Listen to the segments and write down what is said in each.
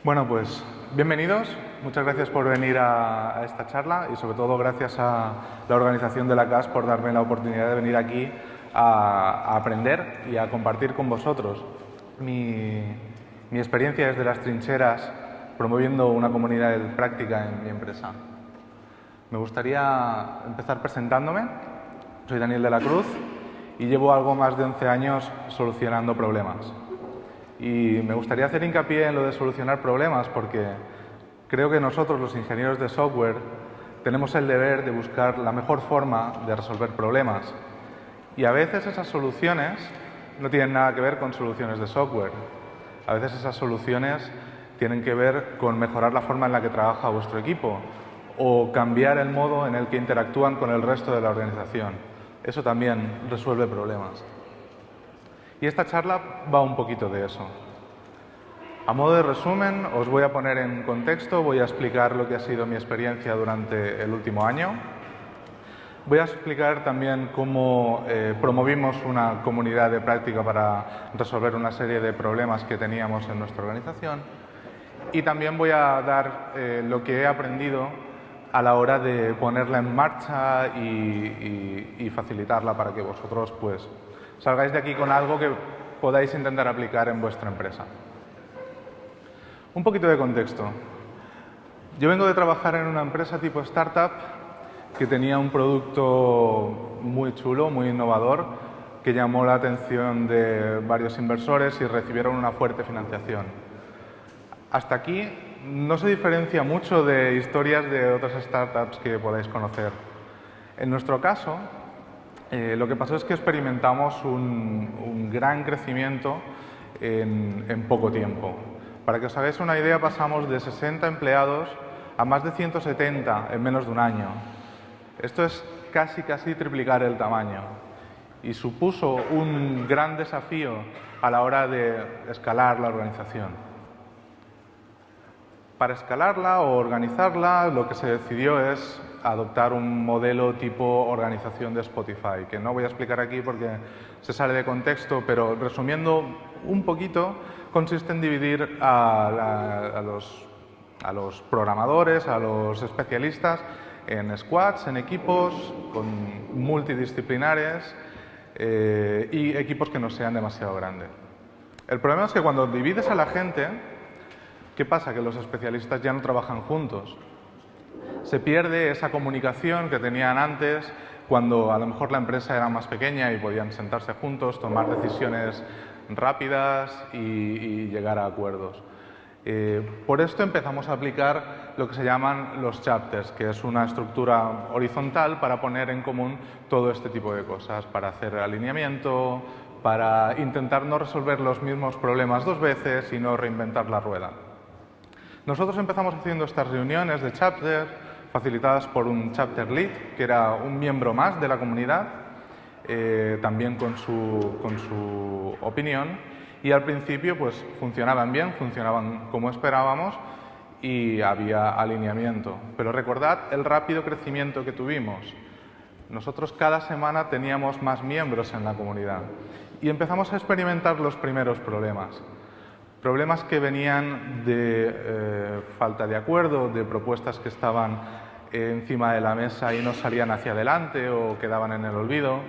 Bueno, pues bienvenidos. Muchas gracias por venir a esta charla y sobre todo gracias a la organización de la CAS por darme la oportunidad de venir aquí a aprender y a compartir con vosotros mi experiencia desde las trincheras promoviendo una comunidad de práctica en mi empresa. Me gustaría empezar presentándome. Soy Daniel de la Cruz y llevo algo más de 11 años solucionando problemas. Y me gustaría hacer hincapié en lo de solucionar problemas porque creo que nosotros, los ingenieros de software, tenemos el deber de buscar la mejor forma de resolver problemas. Y a veces esas soluciones no tienen nada que ver con soluciones de software. A veces esas soluciones tienen que ver con mejorar la forma en la que trabaja vuestro equipo o cambiar el modo en el que interactúan con el resto de la organización. Eso también resuelve problemas. Y esta charla va un poquito de eso. A modo de resumen, os voy a poner en contexto, voy a explicar lo que ha sido mi experiencia durante el último año. Voy a explicar también cómo promovimos una comunidad de práctica para resolver una serie de problemas que teníamos en nuestra organización. Y también voy a dar lo que he aprendido a la hora de ponerla en marcha y facilitarla para que vosotros pues salgáis de aquí con algo que podáis intentar aplicar en vuestra empresa. Un poquito de contexto. Yo vengo de trabajar en una empresa tipo startup que tenía un producto muy chulo, muy innovador, que llamó la atención de varios inversores y recibieron una fuerte financiación. Hasta aquí no se diferencia mucho de historias de otras startups que podáis conocer. En nuestro caso, lo que pasó es que experimentamos un gran crecimiento en poco tiempo. Para que os hagáis una idea, pasamos de 60 empleados a más de 170 en menos de un año. Esto es casi triplicar el tamaño y supuso un gran desafío a la hora de escalar la organización. Para escalarla o organizarla, lo que se decidió es adoptar un modelo tipo organización de Spotify, que no voy a explicar aquí porque se sale de contexto, pero resumiendo un poquito, consiste en dividir a los programadores, a los especialistas, en squads, en equipos multidisciplinares y equipos que no sean demasiado grandes. El problema es que cuando divides a la gente, ¿qué pasa? Que los especialistas ya no trabajan juntos. Se pierde esa comunicación que tenían antes cuando a lo mejor la empresa era más pequeña y podían sentarse juntos, tomar decisiones rápidas y llegar a acuerdos. Por esto empezamos a aplicar lo que se llaman los chapters, que es una estructura horizontal para poner en común todo este tipo de cosas, para hacer alineamiento, para intentar no resolver los mismos problemas dos veces y no reinventar la rueda. Nosotros empezamos haciendo estas reuniones de chapter facilitadas por un chapter lead, que era un miembro más de la comunidad, también con su opinión, y al principio pues funcionaban bien, funcionaban como esperábamos y había alineamiento. Pero recordad el rápido crecimiento que tuvimos. Nosotros cada semana teníamos más miembros en la comunidad y empezamos a experimentar los primeros problemas. Problemas que venían de falta de acuerdo, de propuestas que estaban encima de la mesa y no salían hacia adelante o quedaban en el olvido.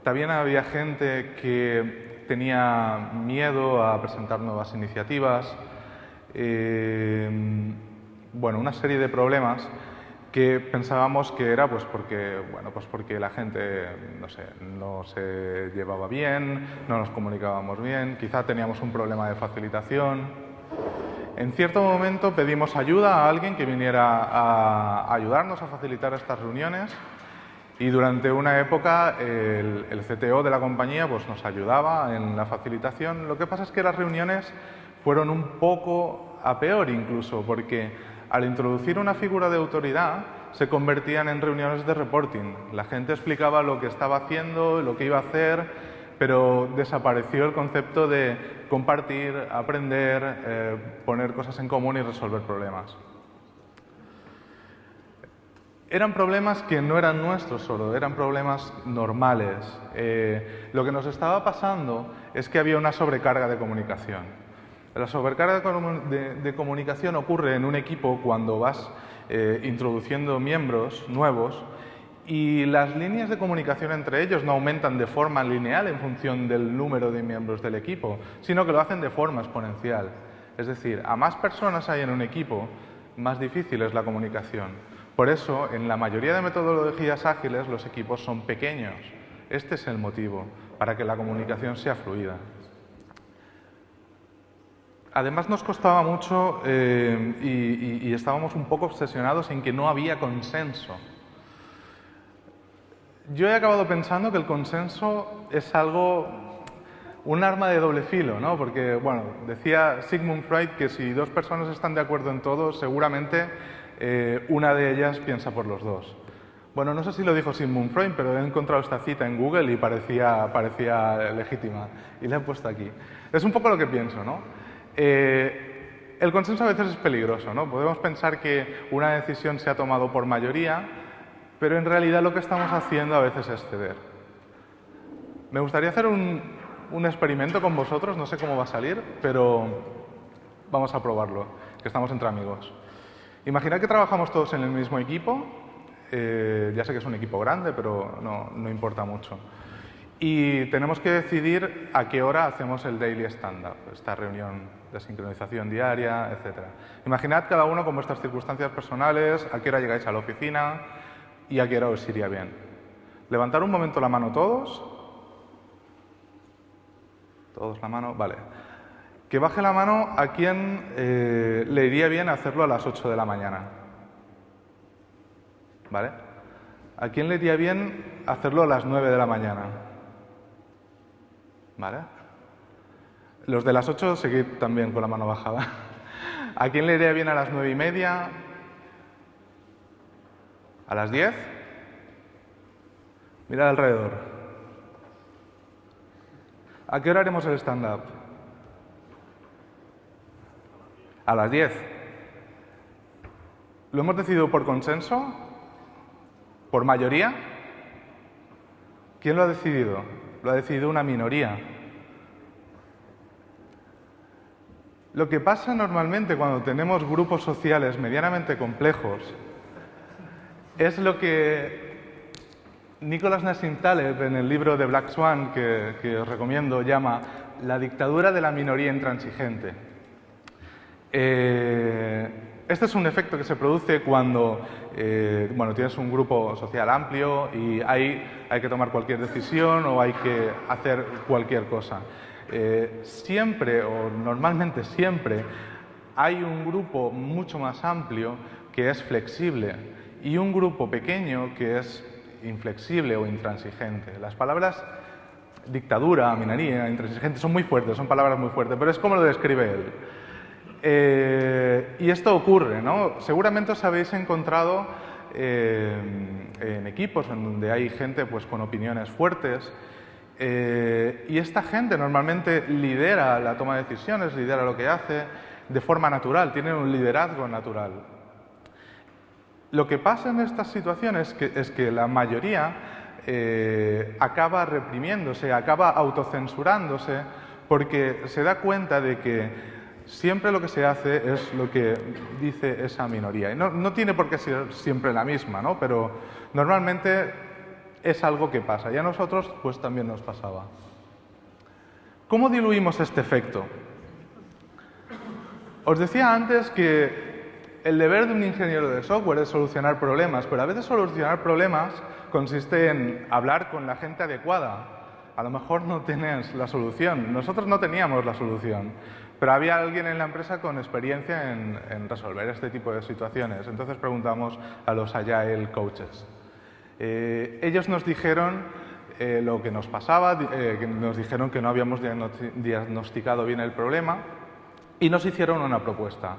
También había gente que tenía miedo a presentar nuevas iniciativas. Bueno, una serie de problemas que pensábamos que era porque la gente, no se llevaba bien, no nos comunicábamos bien, quizá teníamos un problema de facilitación. En cierto momento pedimos ayuda a alguien que viniera a ayudarnos a facilitar estas reuniones y durante una época el CTO de la compañía pues, nos ayudaba en la facilitación. Lo que pasa es que las reuniones fueron un poco a peor incluso, porque al introducir una figura de autoridad se convertían en reuniones de reporting. La gente explicaba lo que estaba haciendo, lo que iba a hacer, pero desapareció el concepto de compartir, aprender, poner cosas en común y resolver problemas. Eran problemas que no eran nuestros solo, eran problemas normales. Lo que nos estaba pasando es que había una sobrecarga de comunicación. La sobrecarga de comunicación ocurre en un equipo cuando vas introduciendo miembros nuevos y las líneas de comunicación entre ellos no aumentan de forma lineal en función del número de miembros del equipo, sino que lo hacen de forma exponencial. Es decir, a más personas hay en un equipo, más difícil es la comunicación. Por eso, en la mayoría de metodologías ágiles, los equipos son pequeños. Este es el motivo, para que la comunicación sea fluida. Además nos costaba mucho y estábamos un poco obsesionados en que no había consenso. Yo he acabado pensando que el consenso es un arma de doble filo, ¿no? Porque, bueno, decía Sigmund Freud que si dos personas están de acuerdo en todo, seguramente una de ellas piensa por los dos. Bueno, no sé si lo dijo Sigmund Freud, pero he encontrado esta cita en Google y parecía legítima. Y la he puesto aquí. Es un poco lo que pienso, ¿no? El consenso a veces es peligroso, ¿no? Podemos pensar que una decisión se ha tomado por mayoría, pero en realidad lo que estamos haciendo a veces es ceder. Me gustaría hacer un experimento con vosotros, no sé cómo va a salir, pero vamos a probarlo, que estamos entre amigos. Imaginad que trabajamos todos en el mismo equipo, ya sé que es un equipo grande, pero no importa mucho. Y tenemos que decidir a qué hora hacemos el daily stand-up, esta reunión de sincronización diaria, etc. Imaginad cada uno con vuestras circunstancias personales, a qué hora llegáis a la oficina y a qué hora os iría bien. Levantar un momento la mano todos. Todos la mano, vale. Que baje la mano a quien le iría bien hacerlo a las 8 de la mañana. ¿Vale? ¿A quién le iría bien hacerlo a las 9 de la mañana? ¿Vale? Los de las 8, seguid también con la mano bajada. ¿A quién le iría bien a las 9:30? ¿A las 10? Mirad alrededor. ¿A qué hora haremos el stand-up? A las 10. ¿Lo hemos decidido por consenso? ¿Por mayoría? ¿Quién lo ha decidido? Lo ha decidido una minoría. Lo que pasa normalmente cuando tenemos grupos sociales medianamente complejos es lo que Nicholas Nassim Taleb en el libro de Black Swan, que os recomiendo, llama la dictadura de la minoría intransigente. Este es un efecto que se produce cuando tienes un grupo social amplio y hay que tomar cualquier decisión o hay que hacer cualquier cosa. Siempre, o normalmente siempre, hay un grupo mucho más amplio que es flexible y un grupo pequeño que es inflexible o intransigente. Las palabras dictadura, minoría, intransigente son muy fuertes, son palabras muy fuertes, pero es como lo describe él. Y esto ocurre, ¿no? Seguramente os habéis encontrado en equipos en donde hay gente pues, con opiniones fuertes y esta gente normalmente lidera la toma de decisiones, lidera lo que hace de forma natural, tiene un liderazgo natural. Lo que pasa en estas situaciones es que la mayoría acaba reprimiéndose, acaba autocensurándose porque se da cuenta de que siempre lo que se hace es lo que dice esa minoría. Y no tiene por qué ser siempre la misma, ¿no? Pero normalmente es algo que pasa. Y a nosotros pues también nos pasaba. ¿Cómo diluimos este efecto? Os decía antes que el deber de un ingeniero de software es solucionar problemas, pero a veces solucionar problemas consiste en hablar con la gente adecuada. A lo mejor no tienes la solución. Nosotros no teníamos la solución. Pero había alguien en la empresa con experiencia en resolver este tipo de situaciones. Entonces preguntamos a los Agile Coaches. Ellos nos dijeron lo que nos pasaba, que nos dijeron que no habíamos diagnosticado bien el problema y nos hicieron una propuesta.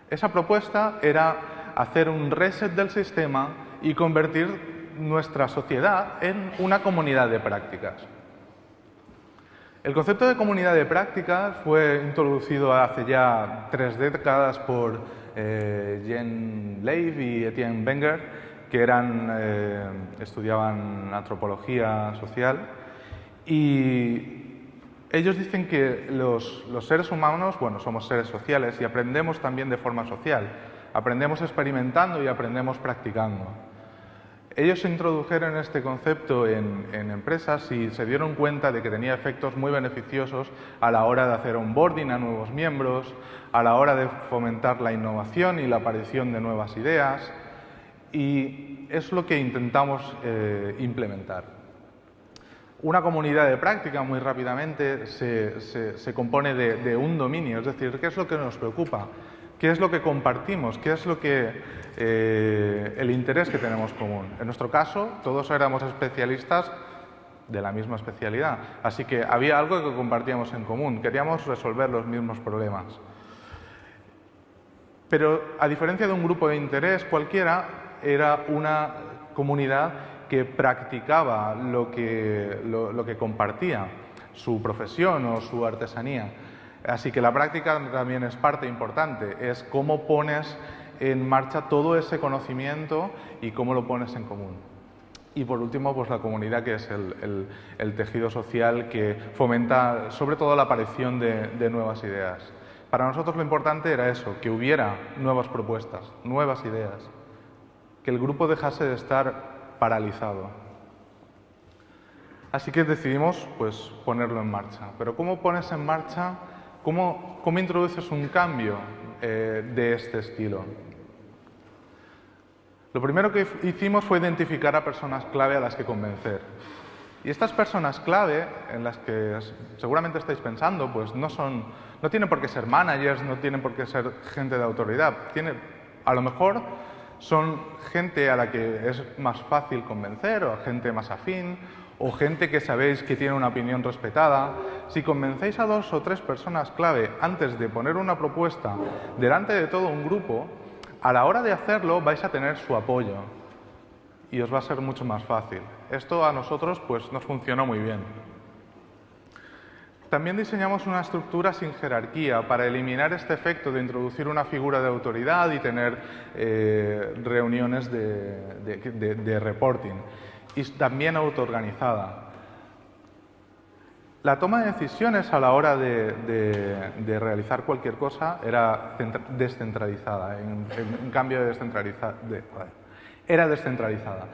Esa propuesta era hacer un reset del sistema y convertir nuestra sociedad en una comunidad de prácticas. El concepto de comunidad de prácticas fue introducido hace ya 3 décadas por Jean Leib y Etienne Wenger, que estudiaban antropología social. Y Ellos dicen que los seres humanos, bueno, somos seres sociales y aprendemos también de forma social. Aprendemos experimentando y aprendemos practicando. Ellos introdujeron este concepto en empresas y se dieron cuenta de que tenía efectos muy beneficiosos a la hora de hacer onboarding a nuevos miembros, a la hora de fomentar la innovación y la aparición de nuevas ideas, y es lo que intentamos implementar. Una comunidad de práctica, muy rápidamente, se compone de un dominio, es decir, ¿qué es lo que nos preocupa? ¿Qué es lo que compartimos? ¿Qué es lo que el interés que tenemos común? En nuestro caso, todos éramos especialistas de la misma especialidad, así que había algo que compartíamos en común, queríamos resolver los mismos problemas. Pero a diferencia de un grupo de interés cualquiera, era una comunidad que practicaba lo que compartía, su profesión o su artesanía. Así que la práctica también es parte importante, es cómo pones en marcha todo ese conocimiento y cómo lo pones en común. Y por último, pues la comunidad, que es el tejido social que fomenta sobre todo la aparición de nuevas ideas. Para nosotros lo importante era eso, que hubiera nuevas propuestas, nuevas ideas, que el grupo dejase de estar paralizado. Así que decidimos pues, ponerlo en marcha. Pero ¿cómo pones en marcha? ¿Cómo introduces un cambio de este estilo? Lo primero que hicimos fue identificar a personas clave a las que convencer. Y estas personas clave, en las que seguramente estáis pensando, pues no tienen por qué ser managers, no tienen por qué ser gente de autoridad. A lo mejor son gente a la que es más fácil convencer, o gente más afín, o gente que sabéis que tiene una opinión respetada. Si convencéis a 2 o 3 personas clave antes de poner una propuesta delante de todo un grupo, a la hora de hacerlo vais a tener su apoyo y os va a ser mucho más fácil. Esto a nosotros pues, nos funcionó muy bien. También diseñamos una estructura sin jerarquía para eliminar este efecto de introducir una figura de autoridad y tener reuniones de reporting. Y también autoorganizada. La toma de decisiones a la hora de realizar cualquier cosa era descentralizada, en cambio de era descentralizada.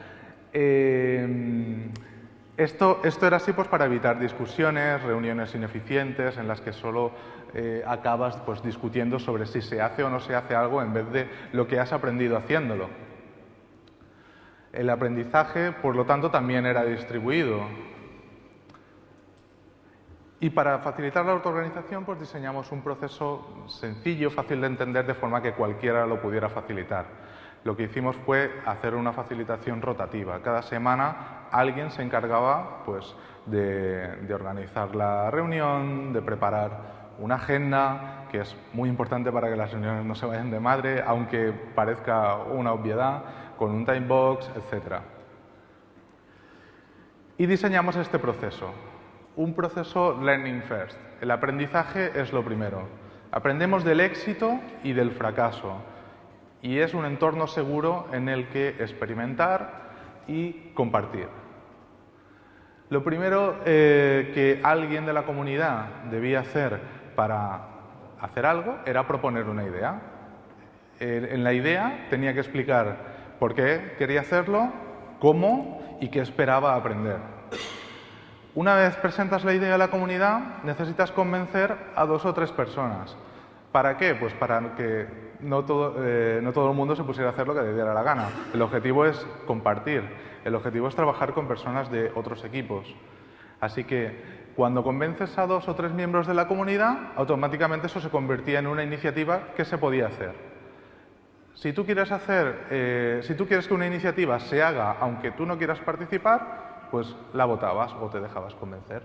Esto era así pues, para evitar discusiones, reuniones ineficientes en las que solo acabas pues, discutiendo sobre si se hace o no se hace algo en vez de lo que has aprendido haciéndolo. El aprendizaje, por lo tanto, también era distribuido. Y para facilitar la autoorganización, pues diseñamos un proceso sencillo, fácil de entender, de forma que cualquiera lo pudiera facilitar. Lo que hicimos fue hacer una facilitación rotativa. Cada semana alguien se encargaba pues, de organizar la reunión, de preparar una agenda, que es muy importante para que las reuniones no se vayan de madre, aunque parezca una obviedad, con un time box, etc. Y diseñamos este proceso, un proceso learning first. El aprendizaje es lo primero. Aprendemos del éxito y del fracaso. Y es un entorno seguro en el que experimentar y compartir. Lo primero que alguien de la comunidad debía hacer para hacer algo era proponer una idea. En la idea tenía que explicar por qué quería hacerlo, cómo y qué esperaba aprender. Una vez presentas la idea a la comunidad, necesitas convencer a 2 o 3 personas. ¿Para qué? Pues para que no todo el mundo se pusiera a hacer lo que le diera la gana. El objetivo es compartir, el objetivo es trabajar con personas de otros equipos. Así que cuando convences a 2 o 3 miembros de la comunidad, automáticamente eso se convertía en una iniciativa que se podía hacer. Si tú quieres que una iniciativa se haga aunque tú no quieras participar, pues la votabas o te dejabas convencer.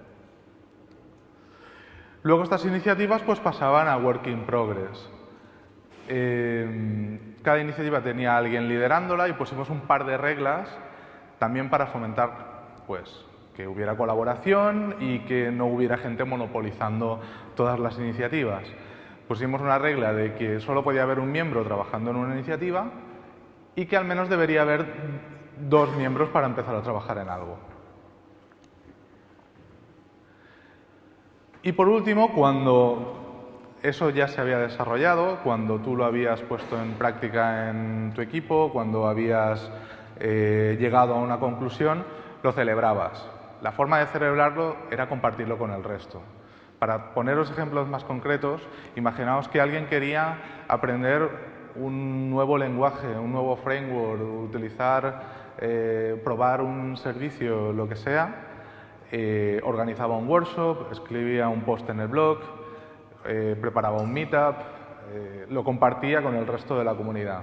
Luego estas iniciativas pues pasaban a work in progress. Cada iniciativa tenía a alguien liderándola y pusimos un par de reglas también para fomentar pues, que hubiera colaboración y que no hubiera gente monopolizando todas las iniciativas. Pusimos una regla de que solo podía haber un miembro trabajando en una iniciativa y que al menos debería haber 2 miembros para empezar a trabajar en algo. Y por último, cuando eso ya se había desarrollado, cuando tú lo habías puesto en práctica en tu equipo, cuando habías llegado a una conclusión, lo celebrabas. La forma de celebrarlo era compartirlo con el resto. Para poneros ejemplos más concretos, imaginaos que alguien quería aprender un nuevo lenguaje, un nuevo framework, utilizar, probar un servicio, lo que sea. Organizaba un workshop, escribía un post en el blog, preparaba un meetup, lo compartía con el resto de la comunidad.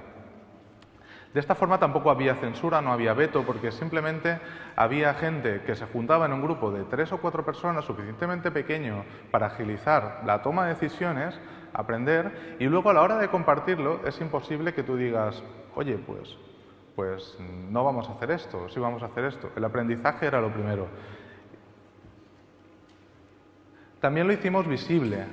De esta forma tampoco había censura, no había veto, porque simplemente había gente que se juntaba en un grupo de 3 o 4 personas suficientemente pequeño para agilizar la toma de decisiones, aprender, y luego a la hora de compartirlo es imposible que tú digas, oye, pues no vamos a hacer esto, sí vamos a hacer esto. El aprendizaje era lo primero. También lo hicimos visible,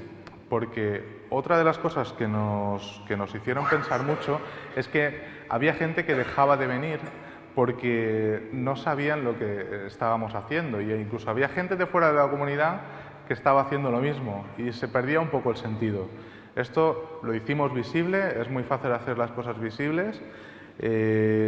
porque otra de las cosas que nos hicieron pensar mucho es que había gente que dejaba de venir porque no sabían lo que estábamos haciendo, e incluso había gente de fuera de la comunidad que estaba haciendo lo mismo y se perdía un poco el sentido. Esto lo hicimos visible, es muy fácil hacer las cosas visibles.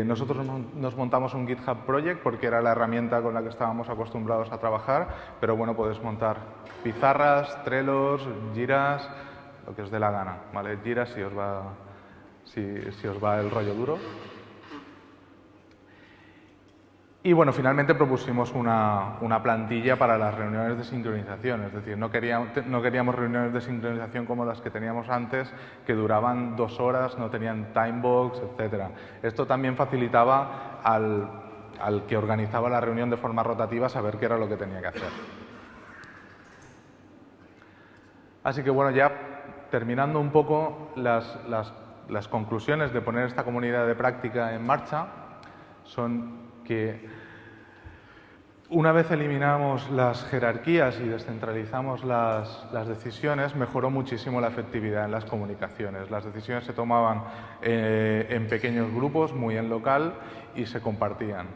Nosotros nos montamos un GitHub Project porque era la herramienta con la que estábamos acostumbrados a trabajar, pero bueno, podéis montar pizarras, Trellos, Jiras, lo que os dé la gana, ¿vale? Jira si os va el rollo duro. Y bueno, finalmente propusimos una plantilla para las reuniones de sincronización, es decir, no queríamos reuniones de sincronización como las que teníamos antes, que duraban 2 horas, no tenían timebox, etc. Esto también facilitaba al que organizaba la reunión de forma rotativa saber qué era lo que tenía que hacer. Así que bueno, ya terminando un poco las conclusiones de poner esta comunidad de práctica en marcha son que una vez eliminamos las jerarquías y descentralizamos las decisiones, mejoró muchísimo la efectividad en las comunicaciones. Las decisiones se tomaban en pequeños grupos, muy en local, y se compartían.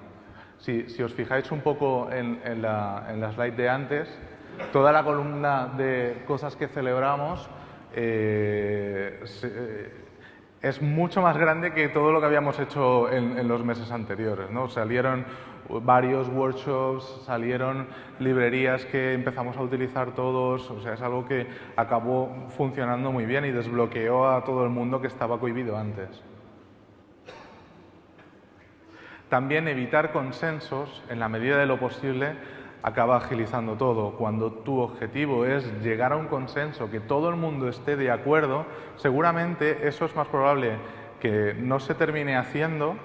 Si os fijáis un poco en la slide de antes, toda la columna de cosas que celebramos es mucho más grande que todo lo que habíamos hecho en los meses anteriores, ¿no? Salieron varios workshops, salieron librerías que empezamos a utilizar todos, o sea, es algo que acabó funcionando muy bien y desbloqueó a todo el mundo que estaba cohibido antes. También evitar consensos, en la medida de lo posible, acaba agilizando todo. Cuando tu objetivo es llegar a un consenso, que todo el mundo esté de acuerdo, seguramente eso es más probable que no se termine haciendo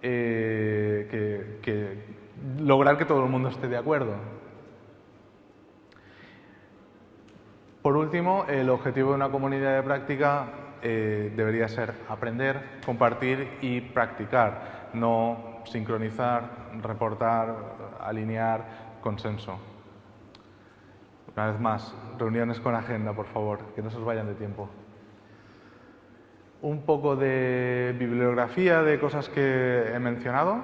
que lograr que todo el mundo esté de acuerdo. Por último, el objetivo de una comunidad de práctica debería ser aprender, compartir y practicar, no sincronizar, reportar, alinear, consenso. Una vez más, reuniones con agenda, por favor, que no se os vayan de tiempo. Un poco de bibliografía de cosas que he mencionado.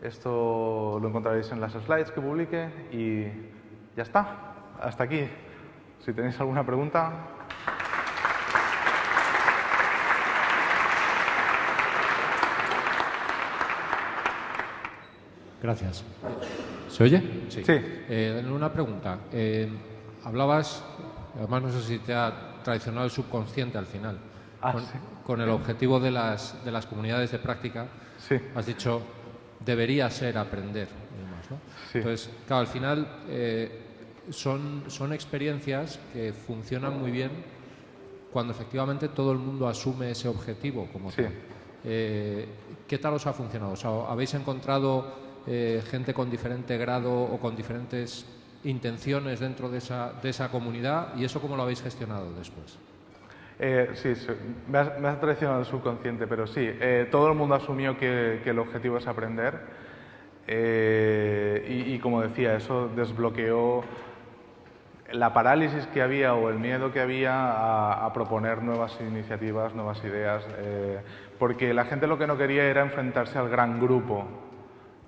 Esto lo encontraréis en las slides que publique y ya está. Hasta aquí. Si tenéis alguna pregunta. Gracias. ¿Se oye? Sí. Una pregunta. Hablabas, además no sé si te ha traicionado el subconsciente al final, con el objetivo de las comunidades de práctica. Sí. Has dicho, debería ser aprender. Además, ¿no? Sí. Entonces, claro, al final son experiencias que funcionan muy bien cuando efectivamente todo el mundo asume ese objetivo como tal. ¿Qué tal os ha funcionado? O sea, ¿habéis encontrado gente con diferente grado o con diferentes intenciones dentro de esa comunidad? ¿Y eso cómo lo habéis gestionado después? Sí, me has traicionado el subconsciente, pero sí, todo el mundo asumió que el objetivo es aprender y como decía, eso desbloqueó la parálisis que había o el miedo que había a proponer nuevas iniciativas, nuevas ideas, porque la gente lo que no quería era enfrentarse al gran grupo.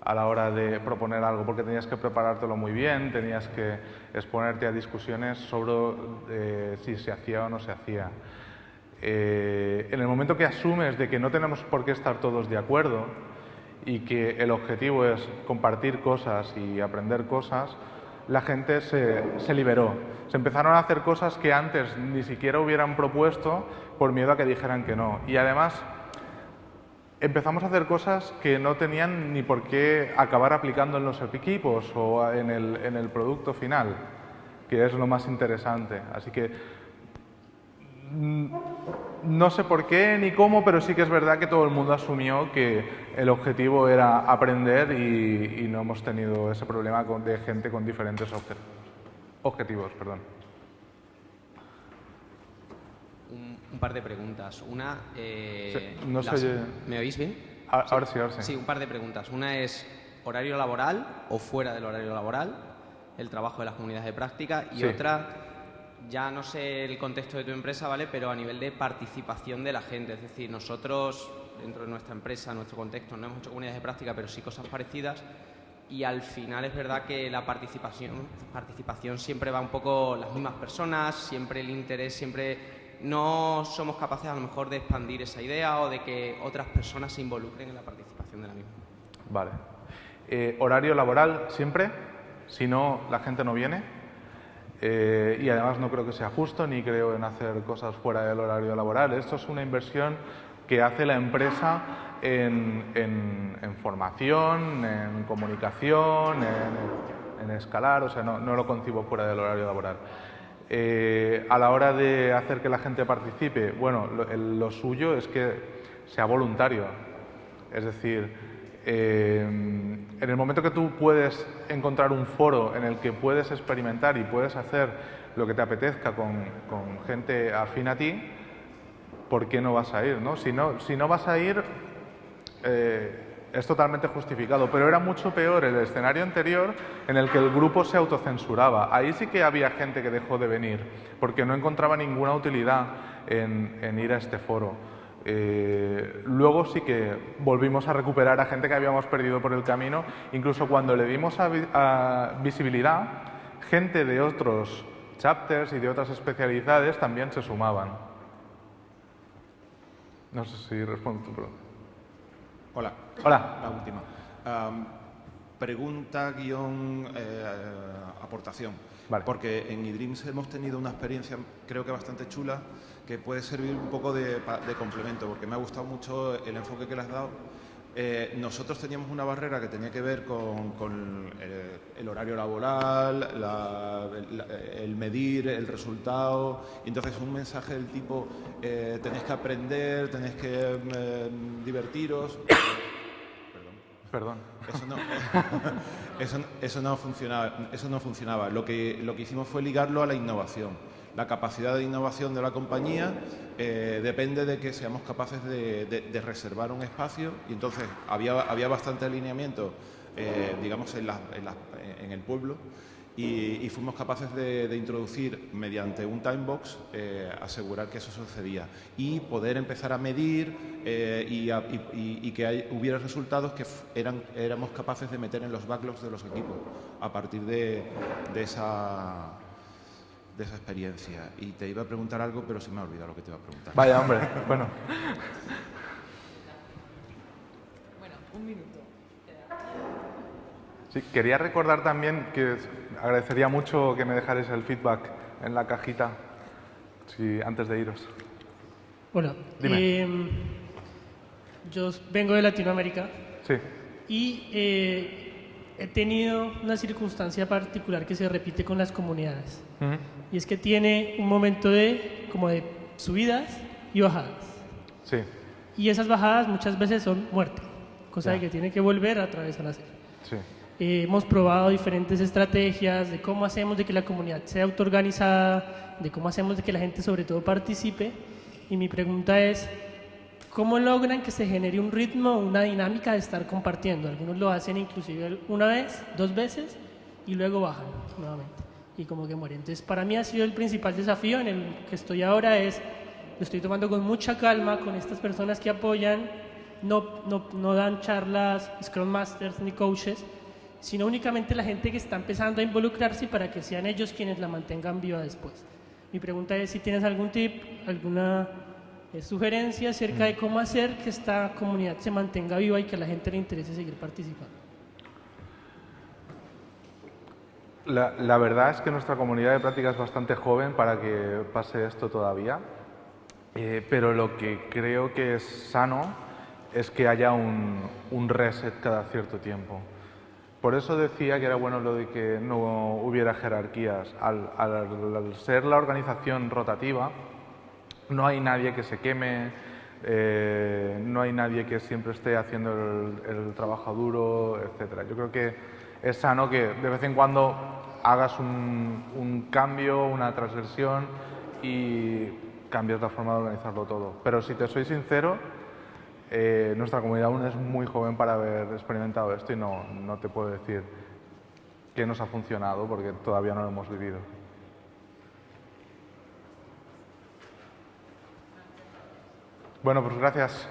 a la hora de proponer algo, porque tenías que preparártelo muy bien, tenías que exponerte a discusiones sobre si se hacía o no se hacía. En el momento que asumes de que no tenemos por qué estar todos de acuerdo y que el objetivo es compartir cosas y aprender cosas, la gente se liberó. Se empezaron a hacer cosas que antes ni siquiera hubieran propuesto por miedo a que dijeran que no. Y además empezamos a hacer cosas que no tenían ni por qué acabar aplicando en los equipos o en el producto final, que es lo más interesante. Así que no sé por qué ni cómo, pero sí que es verdad que todo el mundo asumió que el objetivo era aprender y no hemos tenido ese problema de gente con diferentes objetivos. Perdón. Un par de preguntas. Una, no sé, ¿me oís bien? Ahora sí. Sí, un par de preguntas. Una es horario laboral o fuera del horario laboral, el trabajo de las comunidades de práctica, y otra, ya no sé el contexto de tu empresa, ¿vale? Pero a nivel de participación de la gente, es decir, nosotros dentro de nuestra empresa, nuestro contexto, no hemos hecho comunidades de práctica, pero sí cosas parecidas, y al final es verdad que la participación siempre va un poco las mismas personas, siempre el interés, siempre no somos capaces a lo mejor de expandir esa idea o de que otras personas se involucren en la participación de la misma. Vale. Horario laboral siempre, si no la gente no viene. Y además no creo que sea justo ni creo en hacer cosas fuera del horario laboral. Esto es una inversión que hace la empresa en formación, en comunicación, en escalar, o sea, no lo concibo fuera del horario laboral. A la hora de hacer que la gente participe, bueno, lo suyo es que sea voluntario. Es decir, en el momento que tú puedes encontrar un foro en el que puedes experimentar y puedes hacer lo que te apetezca con gente afín a ti, ¿por qué no vas a ir? ¿No? Si no vas a ir, es totalmente justificado, pero era mucho peor el escenario anterior en el que el grupo se autocensuraba. Ahí sí que había gente que dejó de venir porque no encontraba ninguna utilidad en ir a este foro. Luego sí que volvimos a recuperar a gente que habíamos perdido por el camino, incluso cuando le dimos a visibilidad, gente de otros chapters y de otras especialidades también se sumaban. No sé si respondo tu pregunta. Hola. Hola. La última. Pregunta-aportación. Vale. Porque en eDreams hemos tenido una experiencia, creo que bastante chula, que puede servir un poco de complemento, porque me ha gustado mucho el enfoque que le has dado. Nosotros teníamos una barrera que tenía que ver con el horario laboral, el medir el resultado, y entonces un mensaje del tipo tenéis que aprender, tenéis que divertiros. Perdón. Eso no funcionaba. Lo que hicimos fue ligarlo a la innovación. La capacidad de innovación de la compañía depende de que seamos capaces de reservar un espacio, y entonces había bastante alineamiento, digamos, en el pueblo, y fuimos capaces de introducir mediante un time box, asegurar que eso sucedía y poder empezar a medir y que hubiera resultados que éramos capaces de meter en los backlogs de los equipos a partir de esa experiencia. Y te iba a preguntar algo, pero se me ha olvidado lo que te iba a preguntar. Vaya, hombre. Bueno, un minuto. sí, quería recordar también que agradecería mucho que me dejarais el feedback en la cajita antes de iros. Hola. Dime. Yo vengo de Latinoamérica. Sí. Y he tenido una circunstancia particular que se repite con las comunidades. Y es que tiene un momento de subidas y bajadas. Sí. Y esas bajadas muchas veces son muerte, cosa de que tiene que volver a atravesar la serie. Sí. Hemos probado diferentes estrategias de cómo hacemos de que la comunidad sea autoorganizada, de cómo hacemos de que la gente sobre todo participe. Y mi pregunta es, ¿cómo logran que se genere un ritmo, una dinámica de estar compartiendo? Algunos lo hacen inclusive una vez, 2 veces y luego bajan nuevamente y como que mueren. Entonces, para mí ha sido el principal desafío en el que estoy ahora, lo estoy tomando con mucha calma con estas personas que apoyan, no dan charlas Scrum Masters ni coaches, sino únicamente la gente que está empezando a involucrarse para que sean ellos quienes la mantengan viva después. Mi pregunta es si tienes algún tip, alguna sugerencia acerca de cómo hacer que esta comunidad se mantenga viva y que a la gente le interese seguir participando. La verdad es que nuestra comunidad de práctica es bastante joven para que pase esto todavía, pero lo que creo que es sano es que haya un reset cada cierto tiempo. Por eso decía que era bueno lo de que no hubiera jerarquías. Al ser la organización rotativa, no hay nadie que se queme, no hay nadie que siempre esté haciendo el trabajo duro, etc. Yo creo que es sano que de vez en cuando hagas un cambio, una transversión y cambies la forma de organizarlo todo. Pero si te soy sincero, nuestra comunidad aún es muy joven para haber experimentado esto y no te puedo decir qué nos ha funcionado porque todavía no lo hemos vivido. Bueno, pues gracias.